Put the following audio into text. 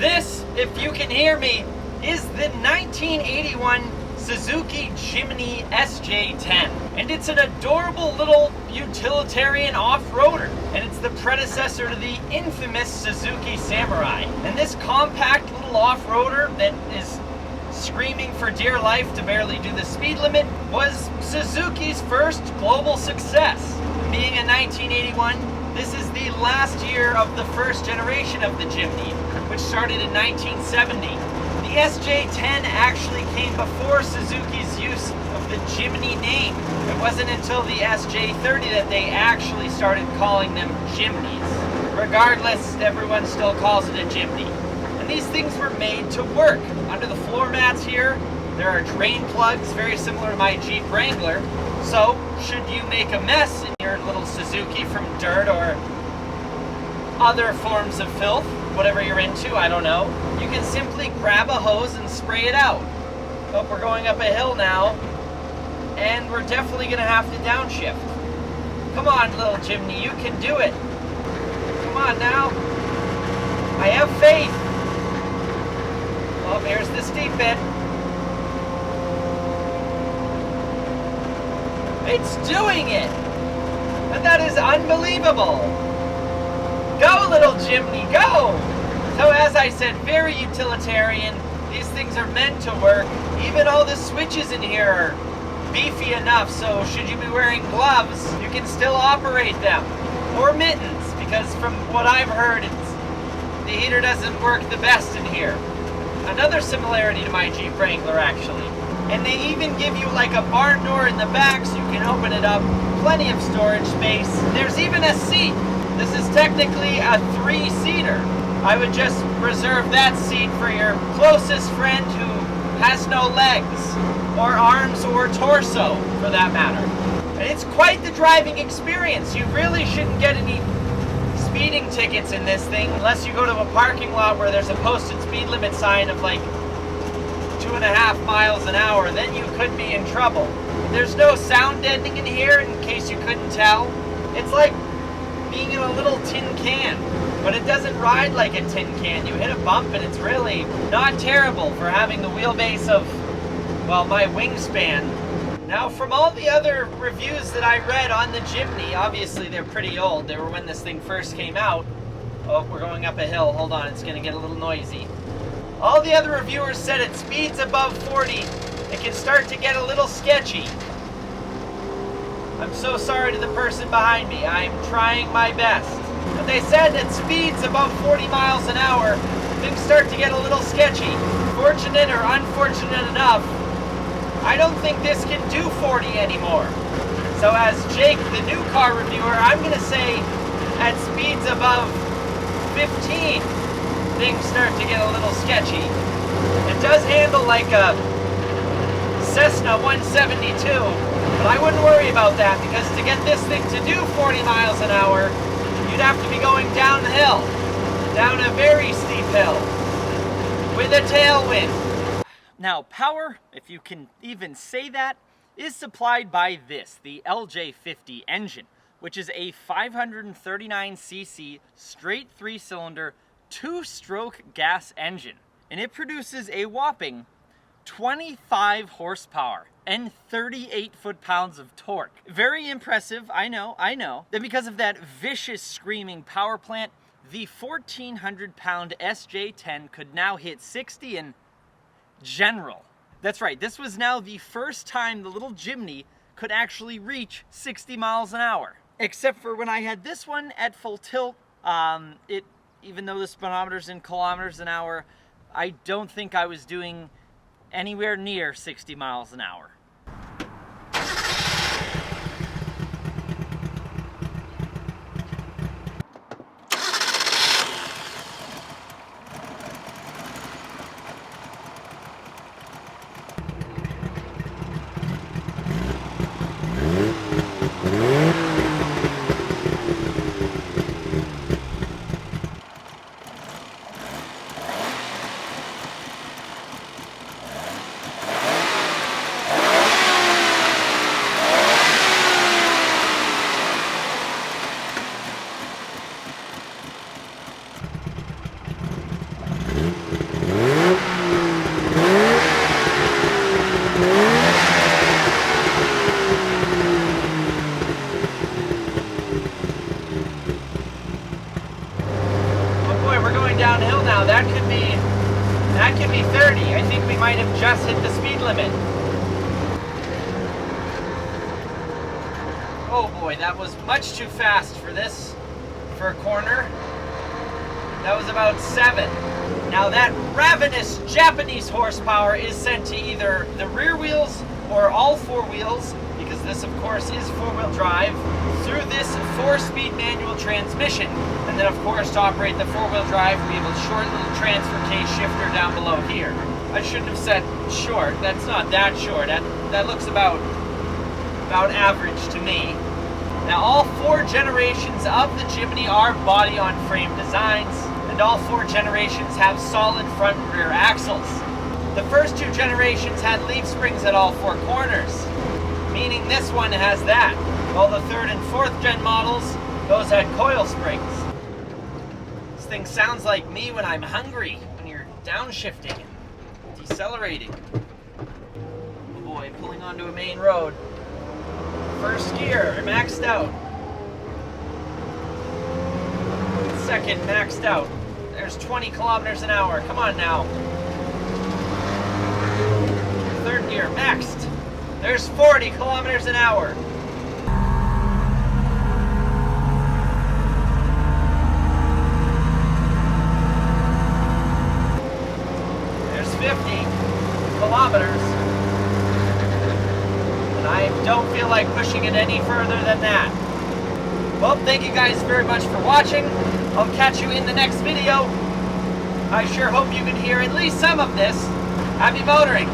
This, if you can hear me, is the 1981 Suzuki Jimny SJ10. And it's an adorable little utilitarian off-roader. And it's the predecessor to the infamous Suzuki Samurai. And this compact little off-roader that is screaming for dear life to barely do the speed limit was Suzuki's first global success. Being in 1981, this is the last year of the first generation of the Jimny, which started in 1970. The SJ10 actually came before Suzuki's use of the Jimny name. It wasn't until the SJ30 that they actually started calling them Jimnys. Regardless, everyone still calls it a Jimny. And these things were made to work. Under the floor mats here, there are drain plugs very similar to my Jeep Wrangler. So, should you make a mess in your little Suzuki from dirt or other forms of filth, whatever you're into, I don't know, you can simply grab a hose and spray it out. But we're going up a hill now, and we're definitely gonna have to downshift. Come on, little Jimny, you can do it. Come on now. I have faith. Oh, here's the steep bit. It's doing it! And that is unbelievable! Go, little Jimny, go! So as I said, very utilitarian. These things are meant to work. Even all the switches in here are beefy enough, so should you be wearing gloves, you can still operate them. Or mittens, because from what I've heard, the heater doesn't work the best in here. Another similarity to my Jeep Wrangler, actually. And they even give you like a barn door in the back so you can open it up. Plenty of storage space. There's even a seat. This is technically a 3-seater. I would just reserve that seat for your closest friend who has no legs, or arms, or torso, for that matter. And it's quite the driving experience. You really shouldn't get any speeding tickets in this thing unless you go to a parking lot where there's a posted speed limit sign of like 2.5 miles an hour, then you could be in trouble. There's no sound deadening in here, in case you couldn't tell. It's like being in a little tin can, but it doesn't ride like a tin can. You hit a bump and it's really not terrible for having the wheelbase of, well, my wingspan. Now, from all the other reviews that I read on the Jimny, obviously they're pretty old. They were when this thing first came out. Oh, we're going up a hill. Hold on, it's gonna get a little noisy. All the other reviewers said at speeds above 40, it can start to get a little sketchy. I'm so sorry to the person behind me. I'm trying my best. But they said at speeds above 40 miles an hour, things start to get a little sketchy. Fortunate or unfortunate enough, I don't think this can do 40 anymore. So as Jake, the new car reviewer, I'm gonna say at speeds above 15, things start to get a little sketchy. It does handle like a Cessna 172, but I wouldn't worry about that, because to get this thing to do 40 miles an hour, you'd have to be going down the hill, down a very steep hill, with a tailwind. Now, power, if you can even say that, is supplied by this, the LJ50 engine, which is a 539cc straight 3-cylinder 2-stroke gas engine, and it produces a whopping 25 horsepower and 38 foot-pounds of torque. Very impressive, I know. Then because of that vicious screaming power plant, the 1,400-pound SJ10 could now hit 60 in general. That's right, this was now the first time the little Jimny could actually reach 60 miles an hour. Except for when I had this one at full tilt, even though the speedometer's in kilometers an hour, I don't think I was doing anywhere near 60 miles an hour. downhill now. That could be 30. I think we might have just hit the speed limit. Oh boy, that was much too fast for a corner. That was about 7. Now that ravenous Japanese horsepower is sent to either the rear wheels or all 4 wheels, because this of course is 4-wheel drive, through this 4-speed manual transmission. And then of course to operate the 4-wheel drive we have a short little transfer case shifter down below here. I shouldn't have said short, that's not that short, that looks about average to me. Now all 4 generations of the Jimny are body-on-frame designs, and all 4 generations have solid front and rear axles. The first 2 generations had leaf springs at all 4 corners, meaning this one has that. While the 3rd and 4th gen models, those had coil springs. This thing sounds like me when I'm hungry, when you're downshifting and decelerating. Oh boy, pulling onto a main road. First gear, maxed out. Second, maxed out. There's 20 kilometers an hour. Come on now. Third gear, maxed. There's 40 kilometers an hour. There's 50 kilometers. And I don't feel like pushing it any further than that. Well, thank you guys very much for watching. I'll catch you in the next video. I sure hope you can hear at least some of this. Happy motoring!